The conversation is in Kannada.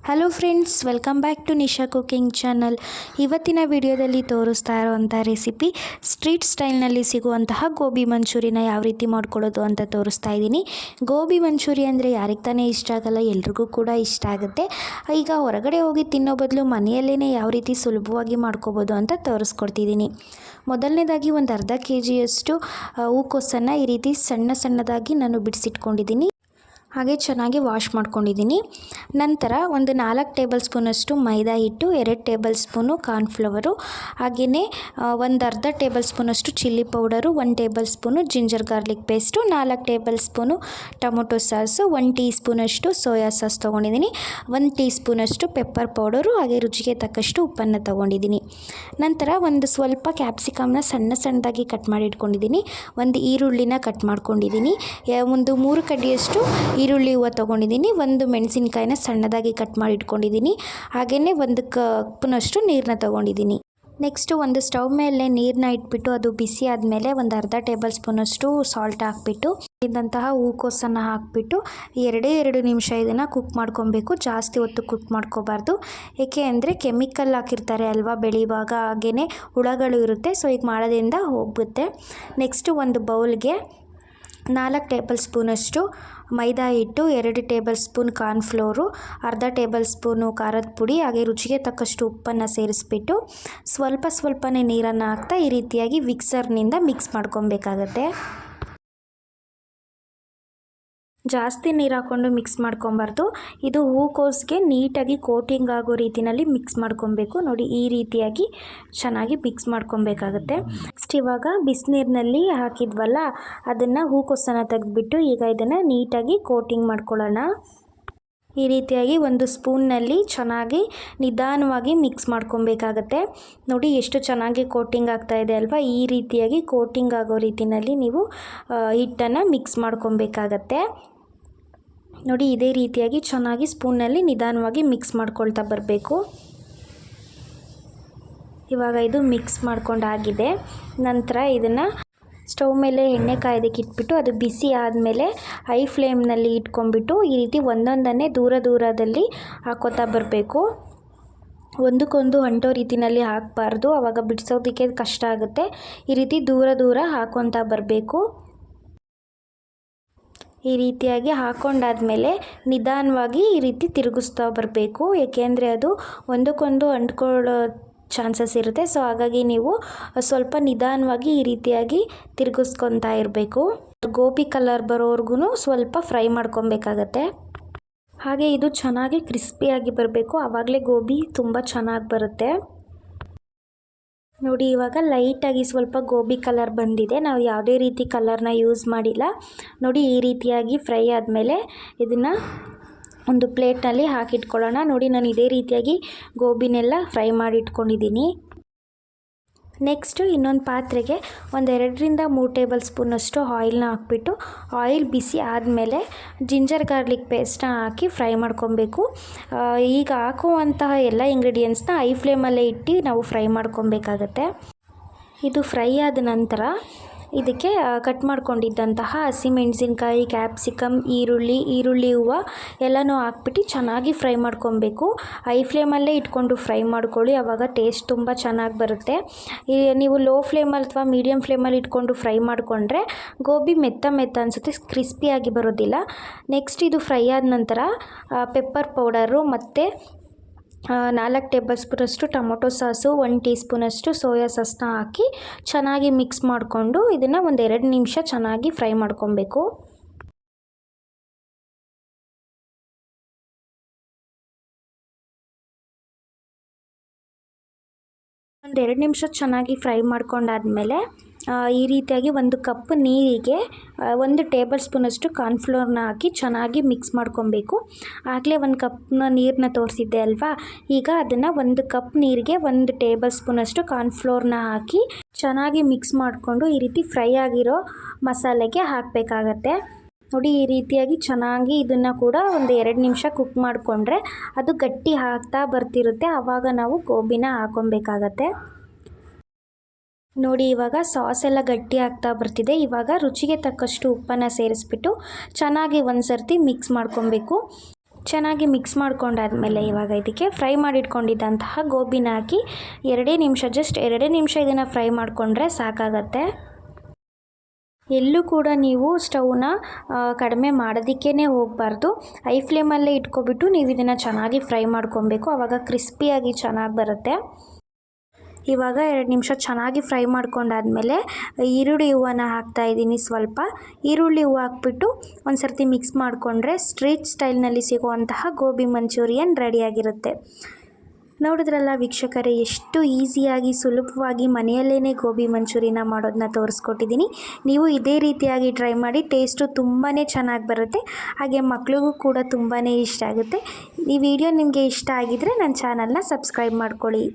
Hello friends, welcome back to Nisha cooking channel. ಇವತ್ತಿನ ವಿಡಿಯೋದಲ್ಲಿ ತೋರಿಸ್ತಾ ಇರೋವಂಥ ರೆಸಿಪಿ ಸ್ಟ್ರೀಟ್ ಸ್ಟೈಲ್ನಲ್ಲಿ ಸಿಗುವಂತಹ ಗೋಬಿ ಮಂಚೂರಿನ ಯಾವ ರೀತಿ ಮಾಡ್ಕೊಳ್ಳೋದು ಅಂತ ತೋರಿಸ್ತಾ ಇದ್ದೀನಿ. ಗೋಬಿ ಮಂಚೂರಿ ಅಂದರೆ ಯಾರಿಗೆ ತಾನೇ ಇಷ್ಟ ಆಗಲ್ಲ, ಎಲ್ರಿಗೂ ಕೂಡ ಇಷ್ಟ ಆಗುತ್ತೆ. ಈಗ ಹೊರಗಡೆ ಹೋಗಿ ತಿನ್ನೋ ಬದಲು ಮನೆಯಲ್ಲೇ ಯಾವ ರೀತಿ ಸುಲಭವಾಗಿ ಮಾಡ್ಕೋಬೋದು ಅಂತ ತೋರಿಸ್ಕೊಡ್ತಿದ್ದೀನಿ. ಮೊದಲನೇದಾಗಿ ಒಂದು ಅರ್ಧ ಕೆಜಿಯಷ್ಟು ಹೂಕೋಸನ್ನು ಈ ರೀತಿ ಸಣ್ಣದಾಗಿ ನಾನು ಬಿಡಿಸಿಟ್ಕೊಂಡಿದ್ದೀನಿ. ಹಾಗೆ ಚೆನ್ನಾಗಿ ವಾಶ್ ಮಾಡ್ಕೊಂಡಿದ್ದೀನಿ. ನಂತರ ಒಂದು 4 ಟೇಬಲ್ ಸ್ಪೂನಷ್ಟು ಮೈದಾ ಹಿಟ್ಟು, 2 ಟೇಬಲ್ ಸ್ಪೂನು ಕಾರ್ನ್ಫ್ಲವರು, ಹಾಗೆಯೇ ಒಂದು ಅರ್ಧ ಟೇಬಲ್ ಸ್ಪೂನಷ್ಟು chilli powder, 1 table spoon ginger garlic paste, 4 table spoon tomato sauce, 1 tea ಸ್ಪೂನಷ್ಟು ಸೋಯಾ ಸಾಸ್ ತೊಗೊಂಡಿದ್ದೀನಿ, 1 ಟೀ ಸ್ಪೂನಷ್ಟು ಪೆಪ್ಪರ್ ಪೌಡರು, ಹಾಗೆ ರುಚಿಗೆ ತಕ್ಕಷ್ಟು ಉಪ್ಪನ್ನು ತೊಗೊಂಡಿದ್ದೀನಿ. ನಂತರ ಒಂದು ಸ್ವಲ್ಪ ಕ್ಯಾಪ್ಸಿಕಮ್ನ ಸಣ್ಣದಾಗಿ ಕಟ್ ಮಾಡಿ ಇಟ್ಕೊಂಡಿದ್ದೀನಿ. ಒಂದು ಈರುಳ್ಳಿನ ಕಟ್ ಮಾಡ್ಕೊಂಡಿದ್ದೀನಿ. ಒಂದು 3 ಕಡ್ಡಿಯಷ್ಟು ಈರುಳ್ಳಿ ಹೂವು ತೊಗೊಂಡಿದ್ದೀನಿ. ಒಂದು ಮೆಣಸಿನ್ಕಾಯಿನ ಸಣ್ಣದಾಗಿ ಕಟ್ ಮಾಡಿ ಇಟ್ಕೊಂಡಿದ್ದೀನಿ. ಹಾಗೆಯೇ 1 ಕಪ್ನಷ್ಟು ನೀರನ್ನ ತೊಗೊಂಡಿದ್ದೀನಿ. ನೆಕ್ಸ್ಟು ಒಂದು ಸ್ಟವ್ ಮೇಲೆ ನೀರನ್ನ ಇಟ್ಬಿಟ್ಟು ಅದು ಬಿಸಿ ಆದಮೇಲೆ ಒಂದು ಅರ್ಧ ಟೇಬಲ್ ಸ್ಪೂನಷ್ಟು ಸಾಲ್ಟ್ ಹಾಕ್ಬಿಟ್ಟು ಇದ್ದಂತಹ ಹೂಕೋಸನ್ನು ಹಾಕಿಬಿಟ್ಟು 2 ನಿಮಿಷ ಇದನ್ನು ಕುಕ್ ಮಾಡ್ಕೊಬೇಕು. ಜಾಸ್ತಿ ಹೊತ್ತು ಕುಕ್ ಮಾಡ್ಕೋಬಾರ್ದು, ಏಕೆ ಅಂದರೆ ಕೆಮಿಕಲ್ ಹಾಕಿರ್ತಾರೆ ಅಲ್ವಾ ಬೆಳೆಯುವಾಗ, ಹಾಗೆಯೇ ಹುಳಗಳು ಇರುತ್ತೆ. ಸೊ ಈಗ ಮಾಡೋದ್ರಿಂದ ಹೋಗುತ್ತೆ. ನೆಕ್ಸ್ಟು ಒಂದು ಬೌಲ್ಗೆ 4 ಟೇಬಲ್ ಸ್ಪೂನಷ್ಟು ಮೈದಾ ಹಿಟ್ಟು, 2 ಟೇಬಲ್ ಸ್ಪೂನ್ ಕಾರ್ನ್ಫ್ಲೋರು, ಅರ್ಧ ಟೇಬಲ್ ಸ್ಪೂನು ಖಾರದ ಪುಡಿ, ಹಾಗೆ ರುಚಿಗೆ ತಕ್ಕಷ್ಟು ಉಪ್ಪನ್ನು ಸೇರಿಸ್ಬಿಟ್ಟು ಸ್ವಲ್ಪನೇ ನೀರನ್ನು ಹಾಕ್ತಾ ಈ ರೀತಿಯಾಗಿ ಮಿಕ್ಸರ್ನಿಂದ ಮಿಕ್ಸ್ ಮಾಡ್ಕೊಬೇಕಾಗತ್ತೆ. ಜಾಸ್ತಿ ನೀರು ಹಾಕ್ಕೊಂಡು ಮಿಕ್ಸ್ ಮಾಡ್ಕೊಬಾರ್ದು. ಇದು ಹೂಕೋಸ್ಗೆ ನೀಟಾಗಿ ಕೋಟಿಂಗ್ ಆಗೋ ರೀತಿಯಲ್ಲಿ ಮಿಕ್ಸ್ ಮಾಡ್ಕೊಬೇಕು. ನೋಡಿ, ಈ ರೀತಿಯಾಗಿ ಚೆನ್ನಾಗಿ ಮಿಕ್ಸ್ ಮಾಡ್ಕೊಬೇಕಾಗತ್ತೆ. ನೆಕ್ಸ್ಟ್ ಇವಾಗ ಬಿಸಿನೀರಿನಲ್ಲಿ ಹಾಕಿದ್ವಲ್ಲ, ಅದನ್ನು ಹೂಕೋಸನ್ನು ತೆಗೆದುಬಿಟ್ಟು ಈಗ ಇದನ್ನು ನೀಟಾಗಿ ಕೋಟಿಂಗ್ ಮಾಡ್ಕೊಳ್ಳೋಣ. ಈ ರೀತಿಯಾಗಿ ಒಂದು ಸ್ಪೂನ್ನಲ್ಲಿ ಚೆನ್ನಾಗಿ ನಿಧಾನವಾಗಿ ಮಿಕ್ಸ್ ಮಾಡ್ಕೊಬೇಕಾಗತ್ತೆ. ನೋಡಿ ಎಷ್ಟು ಚೆನ್ನಾಗಿ ಕೋಟಿಂಗ್ ಆಗ್ತಾ ಇದೆ ಅಲ್ವಾ. ಈ ರೀತಿಯಾಗಿ ಕೋಟಿಂಗ್ ಆಗೋ ರೀತಿಯಲ್ಲಿ ನೀವು ಹಿಟ್ಟನ್ನು ಮಿಕ್ಸ್ ಮಾಡ್ಕೊಬೇಕಾಗತ್ತೆ. ನೋಡಿ, ಇದೇ ರೀತಿಯಾಗಿ ಚೆನ್ನಾಗಿ ಸ್ಪೂನ್ನಲ್ಲಿ ನಿಧಾನವಾಗಿ ಮಿಕ್ಸ್ ಮಾಡ್ಕೊಳ್ತಾ ಬರಬೇಕು. ಇವಾಗ ಇದು ಮಿಕ್ಸ್ ಮಾಡ್ಕೊಂಡಾಗಿದೆ. ನಂತರ ಇದನ್ನು ಸ್ಟವ್ ಮೇಲೆ ಎಣ್ಣೆ ಕಾಯೋದಕ್ಕೆ ಇಟ್ಬಿಟ್ಟು ಅದು ಬಿಸಿ ಆದಮೇಲೆ ಹೈ ಫ್ಲೇಮ್ನಲ್ಲಿ ಇಟ್ಕೊಂಡ್ಬಿಟ್ಟು ಈ ರೀತಿ ಒಂದೊಂದನ್ನೇ ದೂರದಲ್ಲಿ ಹಾಕೋತಾ ಬರಬೇಕು. ಒಂದಕ್ಕೊಂದು ಅಂಟೋ ರೀತಿಯಲ್ಲಿ ಹಾಕಬಾರ್ದು, ಆವಾಗ ಬಿಡಿಸೋದಕ್ಕೆ ಕಷ್ಟ ಆಗುತ್ತೆ. ಈ ರೀತಿ ದೂರ ಹಾಕ್ಕೊತಾ ಬರಬೇಕು. ಈ ರೀತಿಯಾಗಿ ಹಾಕ್ಕೊಂಡಾದ್ಮೇಲೆ ನಿಧಾನವಾಗಿ ಈ ರೀತಿ ತಿರುಗಿಸ್ತಾ ಬರಬೇಕು, ಏಕೆಂದರೆ ಅದು ಒಂದಕ್ಕೊಂದು ಅಂಟ್ಕೊಳ್ಳೋ ಚಾನ್ಸಸ್ ಇರುತ್ತೆ. ಸೊ ಹಾಗಾಗಿ ನೀವು ಸ್ವಲ್ಪ ನಿಧಾನವಾಗಿ ಈ ರೀತಿಯಾಗಿ ತಿರುಗಿಸ್ಕೊತಾ ಇರಬೇಕು. ಗೋಬಿ ಕಲರ್ ಬರೋವರೆಗೂ ಸ್ವಲ್ಪ ಫ್ರೈ ಮಾಡ್ಕೊಬೇಕಾಗತ್ತೆ. ಹಾಗೆ ಇದು ಚೆನ್ನಾಗಿ ಕ್ರಿಸ್ಪಿಯಾಗಿ ಬರಬೇಕು, ಆವಾಗಲೇ ಗೋಬಿ ತುಂಬ ಚೆನ್ನಾಗಿ ಬರುತ್ತೆ. ನೋಡಿ, ಇವಾಗ ಲೈಟಾಗಿ ಸ್ವಲ್ಪ ಗೋಬಿ ಕಲರ್ ಬಂದಿದೆ. ನಾವು ಯಾವುದೇ ರೀತಿ ಕಲರ್ನ ಯೂಸ್ ಮಾಡಿಲ್ಲ. ನೋಡಿ, ಈ ರೀತಿಯಾಗಿ ಫ್ರೈ ಆದಮೇಲೆ ಇದನ್ನು ಒಂದು ಪ್ಲೇಟ್ನಲ್ಲಿ ಹಾಕಿಟ್ಕೊಳ್ಳೋಣ. ನೋಡಿ, ನಾನು ಇದೇ ರೀತಿಯಾಗಿ ಗೋಬಿನೆಲ್ಲ ಫ್ರೈ ಮಾಡಿ ಇಟ್ಕೊಂಡಿದ್ದೀನಿ. ನೆಕ್ಸ್ಟು ಇನ್ನೊಂದು ಪಾತ್ರೆಗೆ ಒಂದು 2-3 ಟೇಬಲ್ ಸ್ಪೂನಷ್ಟು ಆಯಿಲ್ನ ಹಾಕ್ಬಿಟ್ಟು ಆಯಿಲ್ ಬಿಸಿ ಆದಮೇಲೆ ಜಿಂಜರ್ ಗಾರ್ಲಿಕ್ ಪೇಸ್ಟನ್ನ ಹಾಕಿ ಫ್ರೈ ಮಾಡ್ಕೊಬೇಕು. ಈಗ ಹಾಕುವಂತಹ ಎಲ್ಲ ಇಂಗ್ರೀಡಿಯೆಂಟ್ಸ್ನ ಹೈ ಫ್ಲೇಮಲ್ಲೇ ಇಟ್ಟು ನಾವು ಫ್ರೈ ಮಾಡ್ಕೊಬೇಕಾಗತ್ತೆ. ಇದು ಫ್ರೈ ಆದ ನಂತರ ಇದಕ್ಕೆ ಕಟ್ ಮಾಡ್ಕೊಂಡಿದ್ದಂತಹ ಹಸಿಮೆಣಸಿನ್ಕಾಯಿ, ಕ್ಯಾಪ್ಸಿಕಮ್, ಈರುಳ್ಳಿ ಹೂವು ಎಲ್ಲನೂ ಹಾಕ್ಬಿಟ್ಟು ಚೆನ್ನಾಗಿ ಫ್ರೈ ಮಾಡ್ಕೊಬೇಕು. ಹೈ ಫ್ಲೇಮಲ್ಲೇ ಇಟ್ಕೊಂಡು ಫ್ರೈ ಮಾಡ್ಕೊಳ್ಳಿ, ಆವಾಗ ಟೇಸ್ಟ್ ತುಂಬ ಚೆನ್ನಾಗಿ ಬರುತ್ತೆ. ನೀವು ಲೋ ಫ್ಲೇಮಲ್ಲಿ ಅಥವಾ ಮೀಡಿಯಮ್ ಫ್ಲೇಮಲ್ಲಿ ಇಟ್ಕೊಂಡು ಫ್ರೈ ಮಾಡಿಕೊಂಡ್ರೆ ಗೋಬಿ ಮೆತ್ತ ಅನಿಸುತ್ತೆ, ಕ್ರಿಸ್ಪಿಯಾಗಿ ಬರೋದಿಲ್ಲ. ನೆಕ್ಸ್ಟ್ ಇದು ಫ್ರೈ ಆದ ನಂತರ ಪೆಪ್ಪರ್ ಪೌಡರು ಮತ್ತು 4 ಟೇಬಲ್ ಸ್ಪೂನಷ್ಟು ಟೊಮೊಟೊ ಸಾಸು, 1 ಟೀ ಸ್ಪೂನಷ್ಟು ಸೋಯಾ ಸಾಸ್ನ ಹಾಕಿ ಚೆನ್ನಾಗಿ ಮಿಕ್ಸ್ ಮಾಡಿಕೊಂಡು ಇದನ್ನು ಒಂದು 2 ನಿಮಿಷ ಚೆನ್ನಾಗಿ ಫ್ರೈ ಮಾಡ್ಕೊಬೇಕು. ಒಂದು 2 ನಿಮಿಷ ಚೆನ್ನಾಗಿ ಫ್ರೈ ಮಾಡ್ಕೊಂಡಾದ್ಮೇಲೆ ಈ ರೀತಿಯಾಗಿ 1 ಕಪ್ ನೀರಿಗೆ 1 ಟೇಬಲ್ ಸ್ಪೂನಷ್ಟು ಕಾರ್ನ್ಫ್ಲೋರ್ನ ಹಾಕಿ ಚೆನ್ನಾಗಿ ಮಿಕ್ಸ್ ಮಾಡ್ಕೊಬೇಕು. ಆಗಲೇ 1 ಕಪ್ನ ನೀರನ್ನ ತೋರಿಸಿದ್ದೆ ಅಲ್ವಾ, ಈಗ ಅದನ್ನು 1 ಕಪ್ ನೀರಿಗೆ 1 ಟೇಬಲ್ ಸ್ಪೂನಷ್ಟು ಕಾರ್ನ್ಫ್ಲೋರ್ನ ಹಾಕಿ ಚೆನ್ನಾಗಿ ಮಿಕ್ಸ್ ಮಾಡಿಕೊಂಡು ಈ ರೀತಿ ಫ್ರೈ ಆಗಿರೋ ಮಸಾಲೆಗೆ ಹಾಕಬೇಕಾಗತ್ತೆ. ನೋಡಿ, ಈ ರೀತಿಯಾಗಿ ಚೆನ್ನಾಗಿ ಇದನ್ನು ಕೂಡ ಒಂದು 2 ನಿಮಿಷ ಕುಕ್ ಮಾಡಿಕೊಂಡ್ರೆ ಅದು ಗಟ್ಟಿ ಆಗ್ತಾ ಬರ್ತಿರುತ್ತೆ, ಆವಾಗ ನಾವು ಗೋಬಿನ ಹಾಕೊಬೇಕಾಗತ್ತೆ. ನೋಡಿ, ಇವಾಗ ಸಾಸ್ ಎಲ್ಲ ಗಟ್ಟಿ ಆಗ್ತಾ ಬರ್ತಿದೆ. ಇವಾಗ ರುಚಿಗೆ ತಕ್ಕಷ್ಟು ಉಪ್ಪನ್ನು ಸೇರಿಸ್ಬಿಟ್ಟು ಚೆನ್ನಾಗಿ ಒಂದು ಸರ್ತಿ ಮಿಕ್ಸ್ ಮಾಡ್ಕೊಬೇಕು. ಚೆನ್ನಾಗಿ ಮಿಕ್ಸ್ ಮಾಡ್ಕೊಂಡಾದ್ಮೇಲೆ ಇವಾಗ ಇದಕ್ಕೆ ಫ್ರೈ ಮಾಡಿಟ್ಕೊಂಡಿದ್ದಂತಹ ಗೋಬಿನ ಹಾಕಿ 2 ನಿಮಿಷ ಜಸ್ಟ್ 2 ನಿಮಿಷ ಇದನ್ನು ಫ್ರೈ ಮಾಡಿಕೊಂಡ್ರೆ ಸಾಕಾಗತ್ತೆ. ಎಲ್ಲೂ ಕೂಡ ನೀವು ಸ್ಟವ್ನ ಕಡಿಮೆ ಮಾಡೋದಕ್ಕೇ ಹೋಗಬಾರ್ದು. ಹೈ ಫ್ಲೇಮಲ್ಲೇ ಇಟ್ಕೊಬಿಟ್ಟು ನೀವು ಇದನ್ನು ಚೆನ್ನಾಗಿ ಫ್ರೈ ಮಾಡ್ಕೊಬೇಕು, ಆವಾಗ ಕ್ರಿಸ್ಪಿಯಾಗಿ ಚೆನ್ನಾಗಿ ಬರುತ್ತೆ. ಇವಾಗ 2 ನಿಮಿಷ ಚೆನ್ನಾಗಿ ಫ್ರೈ ಮಾಡ್ಕೊಂಡಾದ್ಮೇಲೆ ಈರುಳ್ಳಿ ಹೂವನ್ನ ಹಾಕ್ತಾಯಿದ್ದೀನಿ. ಸ್ವಲ್ಪ ಈರುಳ್ಳಿ ಹೂವು ಹಾಕ್ಬಿಟ್ಟು ಒಂದು ಸರ್ತಿ ಮಿಕ್ಸ್ ಮಾಡಿಕೊಂಡ್ರೆ ಸ್ಟ್ರೀಟ್ ಸ್ಟೈಲ್ನಲ್ಲಿ ಸಿಗುವಂತಹ ಗೋಬಿ ಮಂಚೂರಿಯನ್ ರೆಡಿಯಾಗಿರುತ್ತೆ. ನೋಡಿದ್ರಲ್ಲ ವೀಕ್ಷಕರೇ, ಎಷ್ಟು ಈಸಿಯಾಗಿ ಸುಲಭವಾಗಿ ಮನೆಯಲ್ಲೇ ಗೋಬಿ ಮಂಚೂರಿನ ಮಾಡೋದನ್ನ ತೋರಿಸ್ಕೊಟ್ಟಿದ್ದೀನಿ. ನೀವು ಇದೇ ರೀತಿಯಾಗಿ ಟ್ರೈ ಮಾಡಿ, ಟೇಸ್ಟು ತುಂಬಾ ಚೆನ್ನಾಗಿ ಬರುತ್ತೆ, ಹಾಗೆ ಮಕ್ಳಿಗೂ ಕೂಡ ತುಂಬಾ ಇಷ್ಟ ಆಗುತ್ತೆ. ಈ ವಿಡಿಯೋ ನಿಮಗೆ ಇಷ್ಟ ಆಗಿದ್ದರೆ ನನ್ನ ಚಾನಲ್ನ ಸಬ್ಸ್ಕ್ರೈಬ್ ಮಾಡ್ಕೊಳ್ಳಿ.